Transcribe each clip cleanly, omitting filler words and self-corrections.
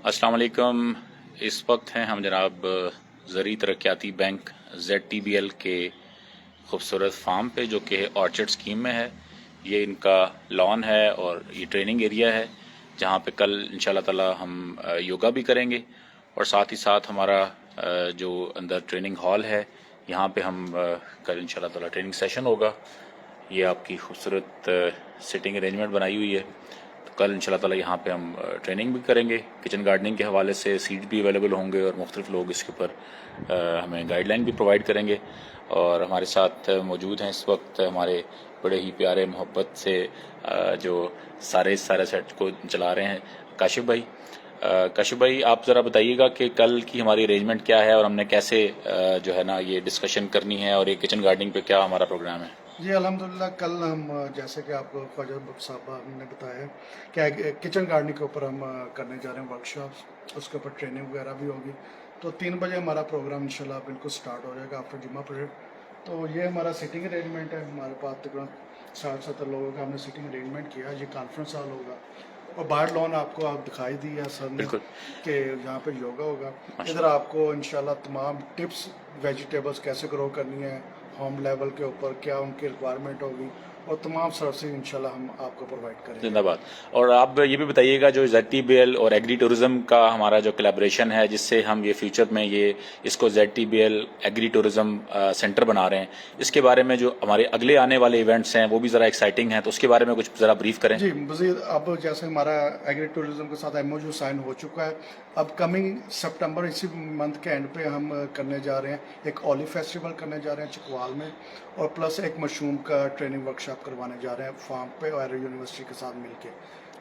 अस्सलाम वालेकुम। इस वक्त हैं हम जनाब ज़री तरक्याती बैंक ZTBL के खूबसूरत फार्म पे, जो कि ऑर्चर्ड स्कीम में है। ये इनका लॉन है और ये ट्रेनिंग एरिया है, जहाँ पे कल इंशाल्लाह ताला हम योगा भी करेंगे और साथ ही साथ हमारा जो अंदर ट्रेनिंग हॉल है, यहाँ पे हम कल इंशाल्लाह ताला ट्रेनिंग सेशन होगा। ये आपकी खूबसूरत सिटिंग अरेंजमेंट बनाई हुई है। तो कल इंशाल्लाह ताला यहाँ पे हम ट्रेनिंग भी करेंगे। किचन गार्डनिंग के हवाले से सीट भी अवेलेबल होंगे और मुख्तलिफ लोग इसके ऊपर हमें गाइडलाइन भी प्रोवाइड करेंगे। और हमारे साथ मौजूद हैं इस वक्त हमारे बड़े ही प्यारे मोहब्बत से जो सारे सेट को चला रहे हैं, काशिफ भाई। काशिफ भाई, आप ज़रा बताइएगा कि कल की हमारी अरेंजमेंट क्या है और हमने कैसे जो है ना ये डिस्कशन करनी है, और ये किचन गार्डनिंग पे क्या हमारा प्रोग्राम है। जी अल्हम्दुलिल्लाह, कल हम जैसे कि आपको ख्वाजा साहब ने बताया कि किचन गार्डनिंग के ऊपर हम करने जा रहे हैं वर्कशॉप्स, उसके ऊपर ट्रेनिंग वगैरह भी होगी। तो 3 बजे हमारा प्रोग्राम इंशाल्लाह बिल्कुल स्टार्ट हो जाएगा आफ्टर जुम्मा परेड। तो ये हमारा सिटिंग अरेंजमेंट है। हमारे पास तकरीबन 60-70 लोगों का हमने सिटिंग अरेंजमेंट किया। ये कॉन्फ्रेंस हॉल होगा और बाहर लॉन आपको आप दिखाई दी है सर ने कि यहाँ पे योगा होगा। इधर आपको इंशाल्लाह तमाम टिप्स, वेजिटेबल्स कैसे ग्रो करनी है, होम लेवल के ऊपर क्या उनकी रिक्वायरमेंट होगी, और तमाम सर्विसेज इंशाल्लाह हम आपको प्रोवाइड करेंगे। जिंदाबाद। और आप ये भी बताइएगा, जो ZTBL और एग्री टूरिज्म का हमारा जो कोलैबोरेशन है, जिससे हम ये फ्यूचर में इसको ZTBL एग्री टूरिज्म सेंटर बना रहे हैं, इसके बारे में जो हमारे अगले आने वाले इवेंट्स हैं वो भी ज़रा एक्साइटिंग हैं, तो उसके बारे में कुछ ज़रा ब्रीफ करें। जी मज़ीद, अब जैसे हमारा एग्री टूरिज्म के साथ MOU साइन हो चुका है। अब कमिंग सितंबर, इसी मंथ के एंड पे हम करने जा रहे हैं एक ओलिव फेस्टिवल करने जा रहे हैं चिकवाल में, और प्लस एक मशरूम का ट्रेनिंग वर्कशॉप करवाने जा रहे हैं फार्म पे और यूनिवर्सिटी के साथ मिलके।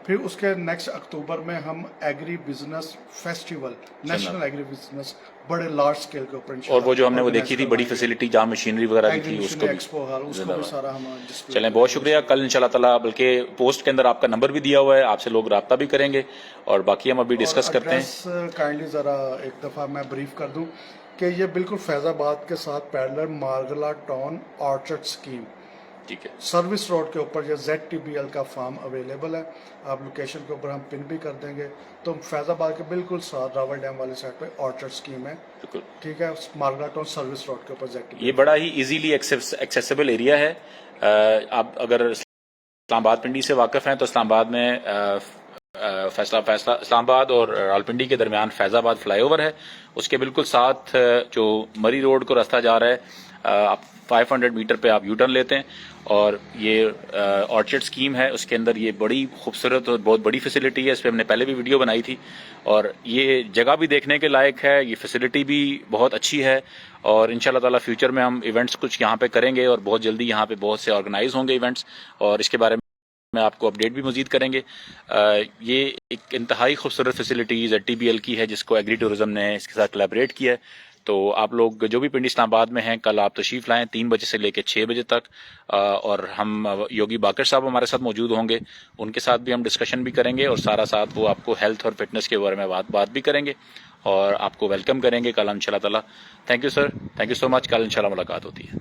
फिर उसके नेक्स्ट अक्टूबर में हम agri business festival, national agri business बड़े लार्ज स्केल के ऊपर, और वो जो हमने वो देखी थी बड़ी फैसिलिटी जहाँ मशीनरी वगैरह भी थी, उसको भी सारा हम डिस्प्ले। चलें, बहुत शुक्रिया। कल इंशाल्लाह ताला, बल्कि पोस्ट के अंदर आपका नंबर भी दिया हुआ है, आपसे लोग रब्ता भी करेंगे और बाकी हम अभी डिस्कस करते हैं। काइंडली ज़रा एक दफ़ा मैं ब्रीफ कर दूं कि ये बिल्कुल फैज़ाबाद के साथ पैरेलल मार्गला टाउन ऑर्चर्ड स्कीम, ठीक है, सर्विस रोड के ऊपर जो ZTBL का फार्म अवेलेबल है। आप लोकेशन के ऊपर हम पिन भी कर देंगे। तो फैज़ाबाद के बिल्कुल साथ रावल डैम वाली साइड पे ऑर्चर्ड स्कीम है, बिल्कुल ठीक है, मार्गला टाउन सर्विस रोड के ऊपर ZTBL। ये बड़ा ही इजीली एक्सेसिबल एरिया है। आप अगर इस्लामाबाद पिंडी से वाकिफ हैं तो इस्लामाबाद में फैसला इस्लामाबाद और रावलपिंडी के दरमियान फैज़ाबाद फ्लाईओवर है। उसके बिल्कुल साथ जो मरी रोड को रास्ता जा रहा है, आप 500 मीटर पे आप यूटर्न लेते हैं और ये ऑर्चर्ड स्कीम है। उसके अंदर ये बड़ी खूबसूरत और बहुत बड़ी फैसिलिटी है। इस पर हमने पहले भी वीडियो बनाई थी और ये जगह भी देखने के लायक है, ये फैसिलिटी भी बहुत अच्छी है। और इंशाल्लाह ताला फ्यूचर में हम इवेंट्स कुछ यहाँ पे करेंगे और बहुत जल्दी यहाँ पे बहुत से ऑर्गेनाइज होंगे इवेंट्स, और इसके बारे में आपको अपडेट भी मजीद करेंगे। ये एक इंतहाई खूबसूरत फैसिलिटी ZTBL की है, जिसको एग्री टूरिज्म ने इसके साथ कोलैबोरेट किया है। तो आप लोग जो भी पिंडी इस्लामाबाद में हैं, कल आप तशरीफ लाएं 3 बजे से लेकर 6 बजे तक। और हम योगी बाकर साहब हमारे साथ मौजूद होंगे, उनके साथ भी हम डिस्कशन भी करेंगे और साथ वो आपको हेल्थ और फिटनेस के बारे में बात भी करेंगे और आपको वेलकम करेंगे कल इंशाल्लाह ताला। Thank you sir, thank you so much. कल इंशाल्लाह मुलाकात होती है।